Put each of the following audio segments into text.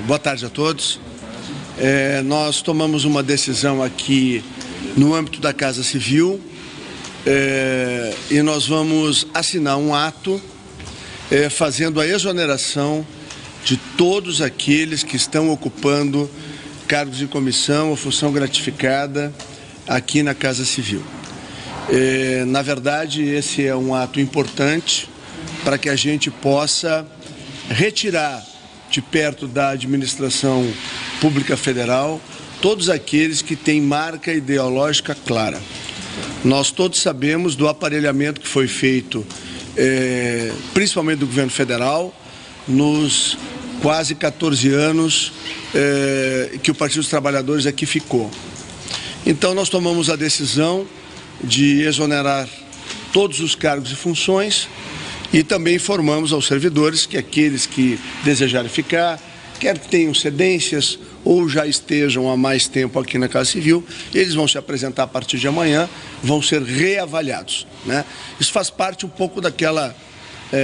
Boa tarde a todos. Nós tomamos uma decisão aqui no âmbito da Casa Civil e nós vamos assinar um ato fazendo a exoneração de todos aqueles que estão ocupando cargos de comissão ou função gratificada aqui na Casa Civil. Na verdade, esse é um ato importante para que a gente possa retirar de perto da administração pública federal todos aqueles que têm marca ideológica clara. Nós todos sabemos do aparelhamento que foi feito, principalmente do governo federal, nos quase 14 anos que o Partido dos Trabalhadores aqui ficou. Então nós tomamos a decisão de exonerar todos os cargos e funções e também informamos aos servidores que aqueles que desejarem ficar, quer que tenham cedências ou já estejam há mais tempo aqui na Casa Civil, eles vão se apresentar a partir de amanhã, vão ser reavaliados, né? Isso faz parte um pouco daquela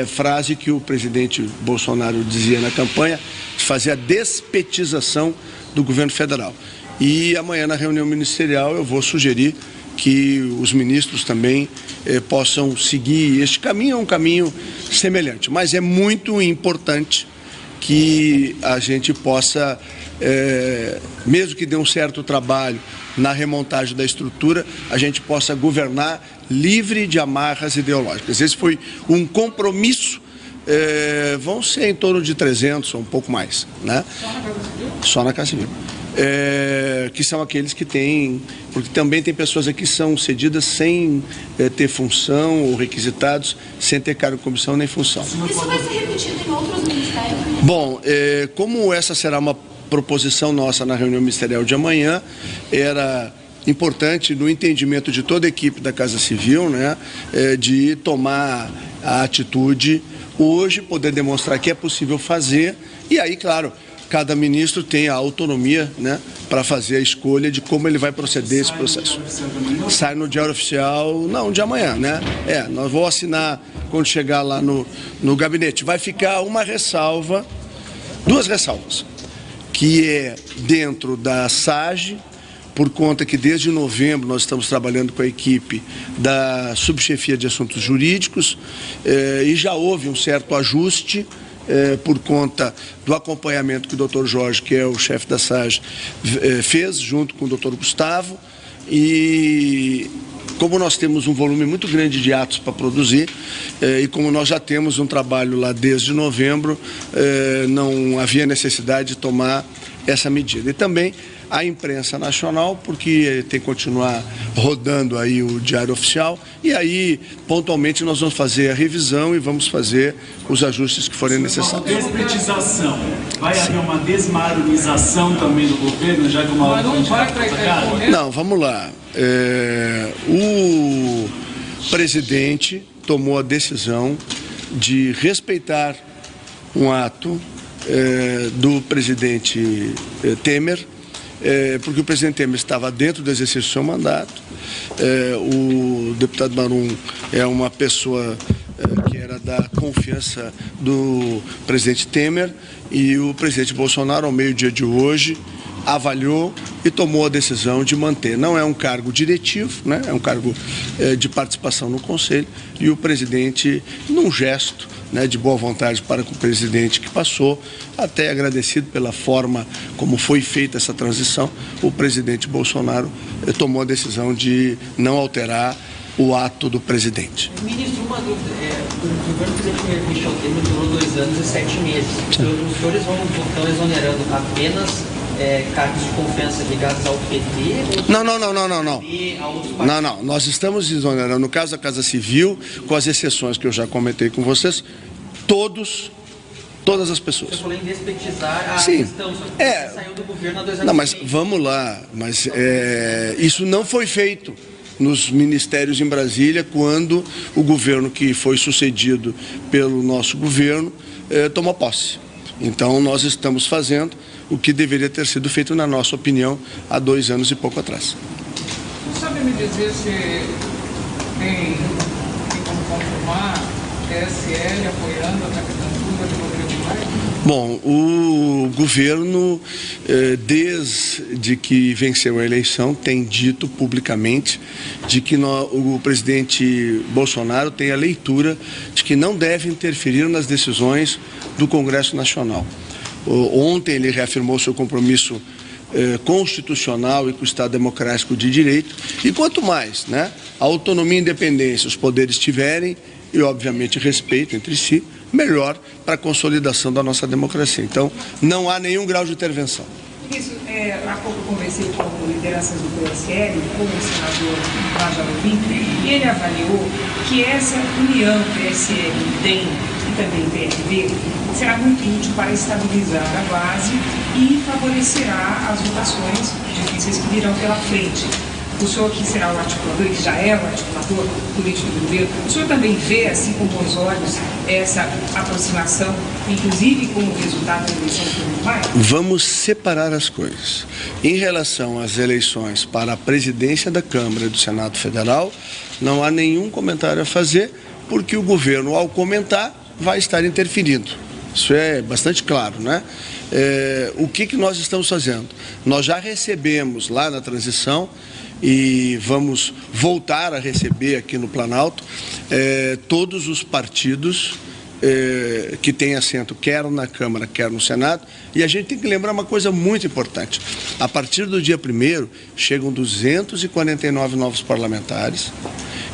frase que o presidente Bolsonaro dizia na campanha, de fazer a despetização do governo federal. E amanhã na reunião ministerial eu vou sugerir que os ministros também possam seguir este caminho, é um caminho semelhante, mas é muito importante que a gente possa, mesmo que dê um certo trabalho na remontagem da estrutura, a gente possa governar livre de amarras ideológicas. Esse foi um compromisso, vão ser em torno de 300 ou um pouco mais, né? Só na Casa Civil. Que são aqueles que têm, porque também tem pessoas aqui que são cedidas sem ter função ou requisitados, sem ter cargo de comissão nem função. Isso vai ser repetido em outros ministérios? Bom, como essa será uma proposição nossa na reunião ministerial de amanhã, era importante, no entendimento de toda a equipe da Casa Civil, né, de tomar a atitude hoje, poder demonstrar que é possível fazer, e aí, claro, cada ministro tem a autonomia, né, para fazer a escolha de como ele vai proceder esse processo. Sai no Diário Oficial, não, de amanhã, né? Nós vamos assinar quando chegar lá no gabinete. Vai ficar uma ressalva, duas ressalvas, que é dentro da SAGE, por conta que desde novembro nós estamos trabalhando com a equipe da Subchefia de Assuntos Jurídicos e já houve um certo ajuste por conta do acompanhamento que o Dr. Jorge, que é o chefe da SAGE, fez junto com o Dr. Gustavo, e como nós temos um volume muito grande de atos para produzir e como nós já temos um trabalho lá desde novembro, não havia necessidade de tomar essa medida. E também a imprensa nacional, porque tem que continuar rodando aí o Diário Oficial, e aí pontualmente nós vamos fazer a revisão e vamos fazer os ajustes que forem necessários. Despretização, vai haver uma desmaronização também do governo, já que uma Não, vamos lá. O presidente tomou a decisão de respeitar um ato do presidente Temer, porque o presidente Temer estava dentro do exercício do seu mandato. O deputado Marum é uma pessoa que era da confiança do presidente Temer, e o presidente Bolsonaro, ao meio-dia de hoje, avaliou e tomou a decisão de manter. Não é um cargo diretivo, né? É um cargo de participação no Conselho, e o presidente, num gesto, né, de boa vontade para com o presidente que passou, até agradecido pela forma como foi feita essa transição, o presidente Bolsonaro tomou a decisão de não alterar o ato do presidente. Ministro, uma dúvida. O governo do presidente Michel Temer durou 2 anos e 7 meses. Os senhores estão exonerando apenas cargos de confiança ligados ao PT? Não. Nós estamos exonerando, no caso da Casa Civil, com as exceções que eu já comentei com vocês, todas as pessoas. Eu falei em despetizar a Sim. questão, só que saiu do governo há 2 anos. Não, mas vamos lá, mas isso não foi feito nos ministérios em Brasília quando o governo que foi sucedido pelo nosso governo tomou posse. Então nós estamos fazendo o que deveria ter sido feito, na nossa opinião, há 2 anos e pouco atrás. Você sabe me dizer se tem como confirmar PSL apoiando a candidatura de Rodrigo Maia? Bom, o governo, desde que venceu a eleição, tem dito publicamente de que o presidente Bolsonaro tem a leitura de que não deve interferir nas decisões do Congresso Nacional. Ontem ele reafirmou seu compromisso constitucional e com o Estado Democrático de Direito, e quanto mais, né, a autonomia e independência os poderes tiverem, e obviamente respeito entre si, melhor para a consolidação da nossa democracia. Então, não há nenhum grau de intervenção. Isso, há pouco eu conversei com lideranças do PSL, com o senador Majarovim, e ele avaliou que essa união PSL-DEM e também PRB será muito útil para estabilizar a base e favorecerá as votações difíceis que virão pela frente. O senhor que será o articulador, que já é o articulador político do governo, o senhor também vê, assim com bons olhos, essa aproximação, inclusive com o resultado da eleição do Uruguai? Vamos separar as coisas. Em relação às eleições para a presidência da Câmara e do Senado Federal, não há nenhum comentário a fazer, porque o governo, ao comentar, vai estar interferindo. Isso é bastante claro, né? O que nós estamos fazendo? Nós já recebemos lá na transição e vamos voltar a receber aqui no Planalto todos os partidos que têm assento, quer na Câmara, quer no Senado, e a gente tem que lembrar uma coisa muito importante. A partir do dia 1º, chegam 249 novos parlamentares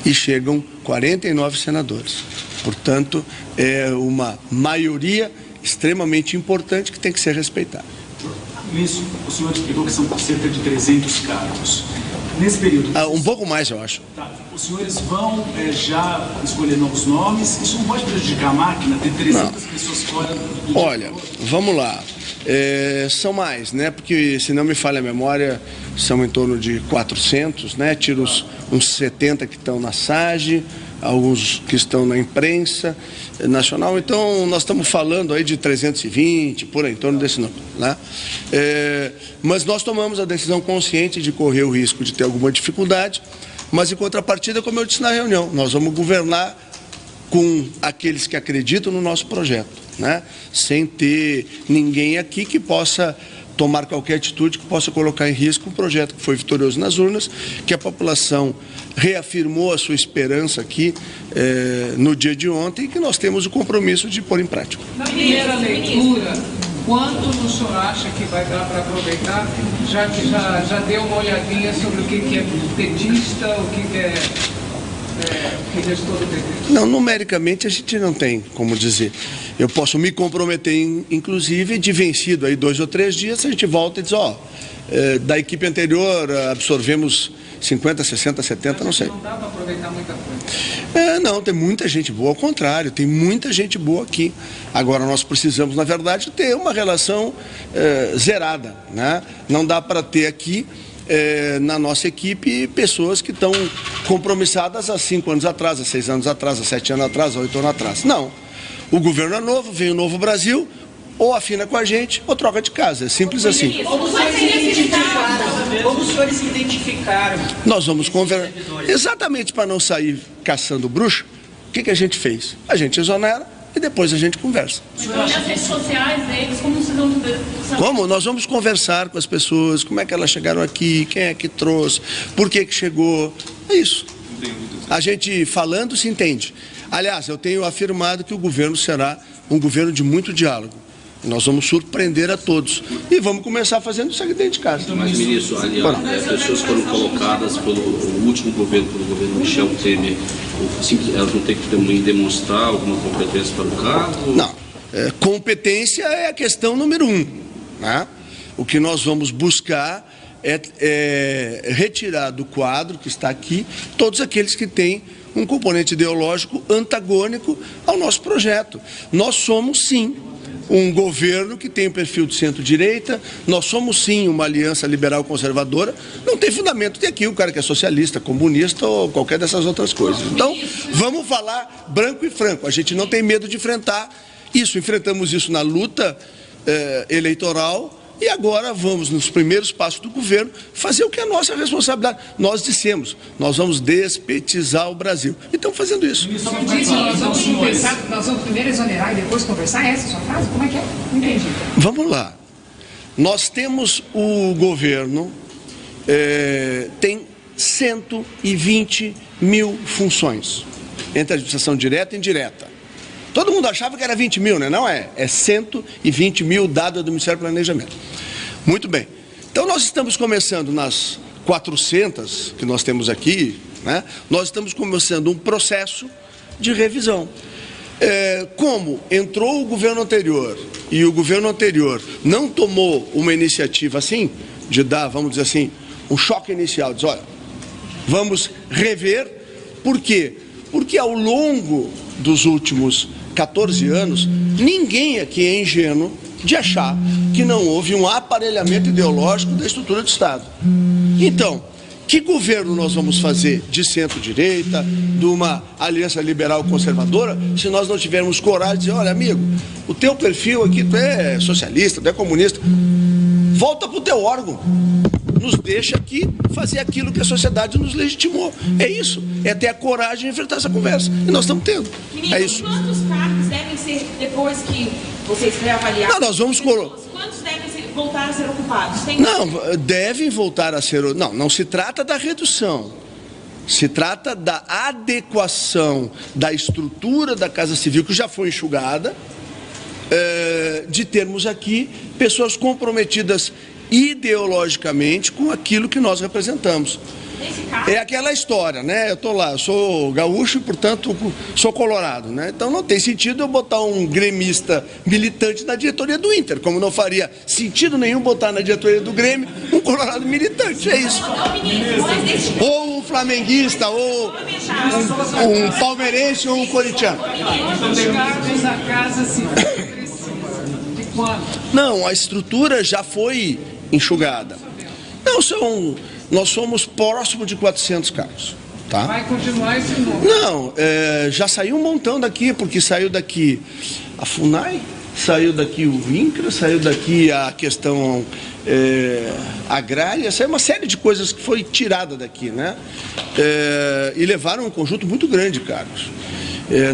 e chegam 49 senadores. Portanto, é uma maioria extremamente importante que tem que ser respeitada. Ministro, o senhor explicou que são cerca de 300 cargos. Nesse período... Um pouco mais, eu acho. Tá. Os senhores vão já escolher novos nomes? Isso não pode prejudicar a máquina, ter 300 pessoas fora do... Olha, vamos lá. São mais, né? Porque, se não me falha a memória, são em torno de 400, né? Tiro uns 70 que estão na SAGE, alguns que estão na imprensa nacional. Então, nós estamos falando aí de 320, por aí, em torno desse número, né? Mas nós tomamos a decisão consciente de correr o risco de ter alguma dificuldade, mas em contrapartida, como eu disse na reunião, nós vamos governar com aqueles que acreditam no nosso projeto, né? Sem ter ninguém aqui que possa tomar qualquer atitude que possa colocar em risco um projeto que foi vitorioso nas urnas, que a população reafirmou a sua esperança aqui no dia de ontem e que nós temos o compromisso de pôr em prática. Na primeira leitura, quanto o senhor acha que vai dar para aproveitar, já que já deu uma olhadinha sobre o que é petista, o que é gestor do PT? Não, numericamente a gente não tem como dizer. Eu posso me comprometer, inclusive, de vencido aí 2 ou 3 dias, a gente volta e diz, da equipe anterior absorvemos 50, 60, 70, não sei. Não dá para aproveitar muita coisa? Não, tem muita gente boa, ao contrário, tem muita gente boa aqui. Agora nós precisamos, na verdade, ter uma relação zerada, né? Não dá para ter aqui na nossa equipe pessoas que estão compromissadas há 5 anos atrás, há 6 anos atrás, há 7 anos atrás, há 8 anos atrás. Não. O governo é novo, vem o novo Brasil, ou afina com a gente, ou troca de casa. É simples assim. Como os senhores se identificaram? Nós vamos conversar. Exatamente para não sair caçando bruxo, o que a gente fez? A gente exonera e depois a gente conversa. Nas redes sociais deles, como vocês vão ver? Como? Nós vamos conversar com as pessoas, como é que elas chegaram aqui, quem é que trouxe, por que chegou. É isso. A gente falando se entende. Aliás, eu tenho afirmado que o governo será um governo de muito diálogo. Nós vamos surpreender a todos. E vamos começar fazendo isso aqui dentro de casa. Mas, ministro, aliás, as pessoas foram colocadas pelo último governo, pelo governo Michel Temer, elas não têm que também demonstrar alguma competência para o cargo? Não. Competência é a questão número 1. Né? O que nós vamos buscar é retirar do quadro que está aqui todos aqueles que têm um componente ideológico antagônico ao nosso projeto. Nós somos, sim, um governo que tem o perfil de centro-direita, nós somos sim uma aliança liberal-conservadora, não tem fundamento ter aqui o cara que é socialista, comunista ou qualquer dessas outras coisas. Então, vamos falar branco e franco, a gente não tem medo de enfrentar isso, enfrentamos isso na luta eleitoral E agora vamos, nos primeiros passos do governo, fazer o que é a nossa responsabilidade. Nós dissemos, nós vamos despetizar o Brasil. E estamos fazendo isso. Nós vamos primeiro exonerar e depois conversar? Essa é a sua frase? Como é que é? Não entendi. Vamos lá. Nós temos o governo, tem 120 mil funções, entre a administração direta e indireta. Todo mundo achava que era 20 mil, né? Não é. É 120 mil dados do Ministério do Planejamento. Muito bem. Então, nós estamos começando nas 400 que nós temos aqui, né? Nós estamos começando um processo de revisão. Como entrou o governo anterior e o governo anterior não tomou uma iniciativa assim, de dar, vamos dizer assim, um choque inicial, diz, olha, vamos rever. Por quê? Porque ao longo dos últimos 14 anos, ninguém aqui é ingênuo de achar que não houve um aparelhamento ideológico da estrutura do Estado. Então, que governo nós vamos fazer de centro-direita, de uma aliança liberal conservadora, se nós não tivermos coragem de dizer, olha, amigo, o teu perfil aqui, tu é socialista, tu é comunista, volta para o teu órgão. Nos deixa aqui fazer aquilo que a sociedade nos legitimou. É isso. É ter a coragem de enfrentar essa conversa. E nós estamos tendo. Ministro, é isso. Quantos cargos devem ser, depois que vocês reavaliarem? Não, nós vamos quantos devem voltar a ser ocupados? Não, devem voltar a ser... Não se trata da redução. Se trata da adequação da estrutura da Casa Civil, que já foi enxugada, de termos aqui pessoas comprometidas ideologicamente com aquilo que nós representamos. É aquela história, né? Eu estou lá, eu sou gaúcho e, portanto, sou colorado, né? Então não tem sentido eu botar um gremista militante na diretoria do Inter, como não faria sentido nenhum botar na diretoria do Grêmio um colorado militante, é isso. Ou um flamenguista, ou um palmeirense, ou um corintiano. Não, a estrutura já foi enxugada. Nós somos próximo de 400 cargos. Tá? Vai continuar esse número? Não, já saiu um montão daqui, porque saiu daqui a FUNAI, saiu daqui o INCRA, saiu daqui a questão agrária, saiu uma série de coisas que foi tirada daqui, né? E levaram um conjunto muito grande de cargos.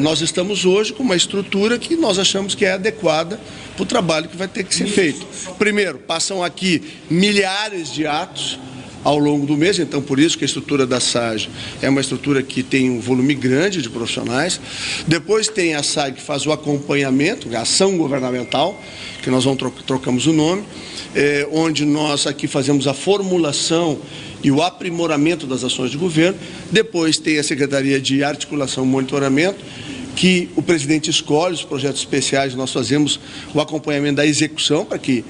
Nós estamos hoje com uma estrutura que nós achamos que é adequada para o trabalho que vai ter que ser feito. Primeiro, passam aqui milhares de atos ao longo do mês, então por isso que a estrutura da SAG é uma estrutura que tem um volume grande de profissionais. Depois tem a SAG que faz o acompanhamento, a ação governamental, que nós trocamos o nome, onde nós aqui fazemos a formulação e o aprimoramento das ações de governo. Depois tem a Secretaria de Articulação e Monitoramento, que o presidente escolhe os projetos especiais, nós fazemos o acompanhamento da execução para que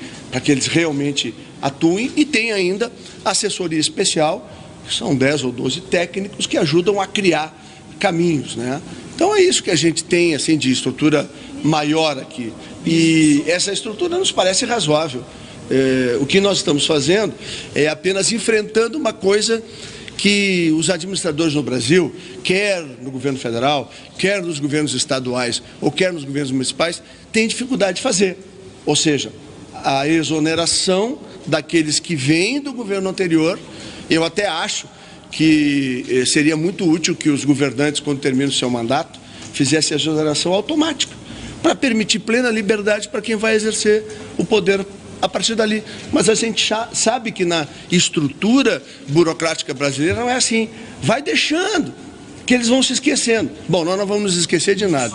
eles realmente atuem, e tem ainda a assessoria especial, que são 10 ou 12 técnicos que ajudam a criar caminhos, né? Então é isso que a gente tem assim, de estrutura maior aqui, e essa estrutura nos parece razoável. O que nós estamos fazendo é apenas enfrentando uma coisa que os administradores no Brasil, quer no governo federal, quer nos governos estaduais ou quer nos governos municipais, têm dificuldade de fazer. Ou seja, a exoneração daqueles que vêm do governo anterior. Eu até acho que seria muito útil que os governantes, quando terminam o seu mandato, fizessem a exoneração automática, para permitir plena liberdade para quem vai exercer o poder a partir dali. Mas a gente sabe que na estrutura burocrática brasileira não é assim. Vai deixando, que eles vão se esquecendo. Bom, nós não vamos nos esquecer de nada.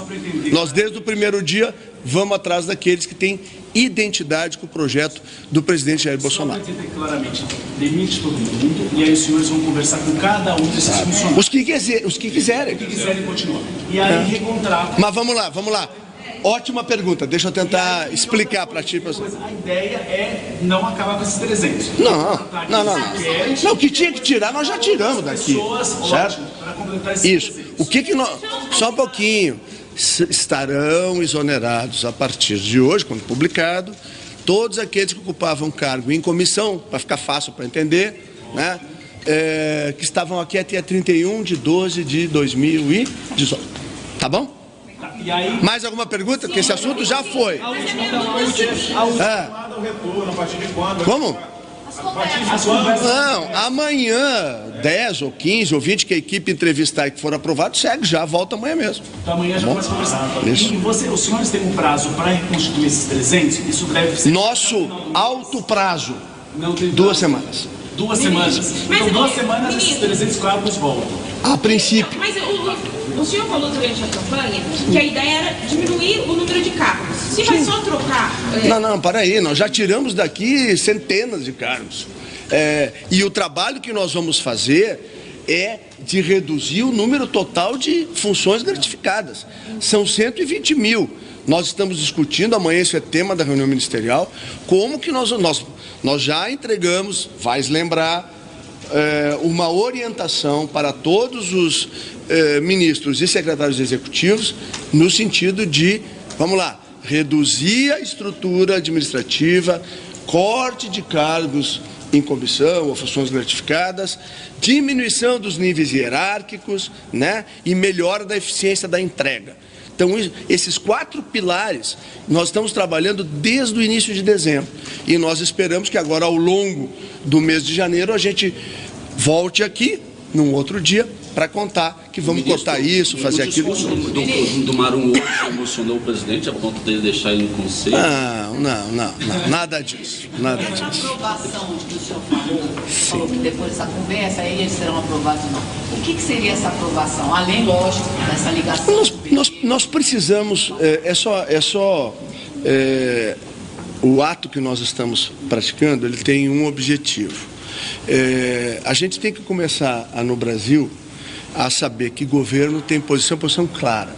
Nós, desde o primeiro dia, vamos atrás daqueles que têm identidade com o projeto do presidente Jair Bolsonaro. Só para entender claramente, demite todo mundo e aí os senhores vão conversar com cada um desses funcionários. Os que quiserem. Os que quiserem continuar. E aí recontratam. Mas vamos lá. Ótima pergunta, deixa eu tentar explicar para ti. A ideia é não acabar com esses 300. Não, o que tinha que tirar, nós já tiramos daqui. Certo? Para completar esses Isso. O que nós... Só um pouquinho. Estarão exonerados a partir de hoje, quando publicado, todos aqueles que ocupavam cargo em comissão, para ficar fácil para entender, né? Que estavam aqui até 31 de 12 de 2018. Tá bom? E aí, mais alguma pergunta? Porque esse assunto já foi. a última retorno, a partir de quando? Como? A partir de quando? Não, amanhã, 10 ou 15 ou 20 que a equipe entrevistar e que for aprovado, segue já, volta amanhã mesmo. Então amanhã já começa a conversar. Isso. E os senhores têm um prazo para reconstituir esses 300? Isso deve ser... Nosso alto prazo, Não tem 2 semanas. 2 semanas. Então 2 semanas esses 300 cargos voltam. A princípio. Mas o senhor falou durante a campanha que a ideia era diminuir o número de cargos. Se vai só trocar... Não, para aí, nós já tiramos daqui centenas de cargos. E o trabalho que nós vamos fazer é de reduzir o número total de funções gratificadas. São 120 mil. Nós estamos discutindo, amanhã isso é tema da reunião ministerial, como que nós já entregamos, vai lembrar, uma orientação para todos os ministros e secretários executivos no sentido de, vamos lá, reduzir a estrutura administrativa, corte de cargos em comissão ou funções gratificadas, diminuição dos níveis hierárquicos, né, e melhora da eficiência da entrega. Então, esses 4 pilares, nós estamos trabalhando desde o início de dezembro. E nós esperamos que agora, ao longo do mês de janeiro, a gente volte aqui, num outro dia, para contar que vamos cortar isso, fazer aquilo. O discurso do Marum hoje emocionou o presidente a ponto dele deixar ele no conselho? Não, nada disso, nada disso. Essa aprovação que o senhor falou que depois dessa conversa, aí eles serão aprovados ou não. O que seria essa aprovação? Além, lógico, dessa ligação... Nós precisamos, o ato que nós estamos praticando, ele tem um objetivo. A gente tem que começar no Brasil a saber que governo tem posição clara.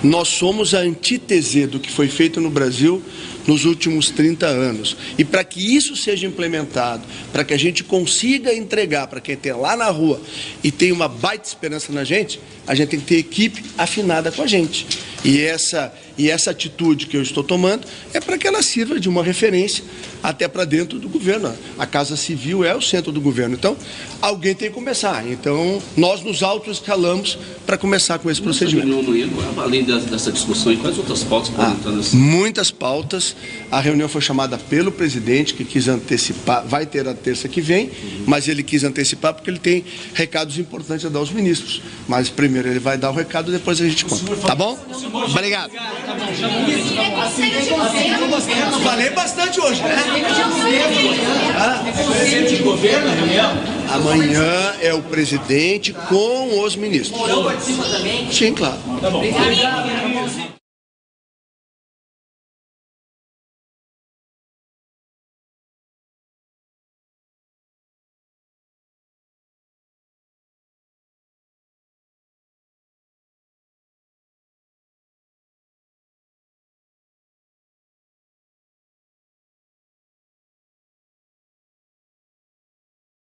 Nós somos a antítese do que foi feito no Brasil nos últimos 30 anos. E para que isso seja implementado, para que a gente consiga entregar para quem tem lá na rua e tem uma baita esperança na gente, a gente tem que ter equipe afinada com a gente. E essa atitude que eu estou tomando é para que ela sirva de uma referência até para dentro do governo. A Casa Civil é o centro do governo. Então, alguém tem que começar. Então, nós nos autoescalamos para começar com esse procedimento. Além dessa discussão, quais outras pautas podem entrar nessa? Muitas pautas. A reunião foi chamada pelo presidente, que quis antecipar, vai ter a terça que vem, mas ele quis antecipar porque ele tem recados importantes a dar aos ministros. Mas primeiro ele vai dar o recado, depois a gente conta. Tá bom? Obrigado. Eu falei bastante hoje, né? Presidente de governo, reunião? Amanhã é o presidente com os ministros. Mourão participa também? Sim, claro. Tá bom. Obrigado.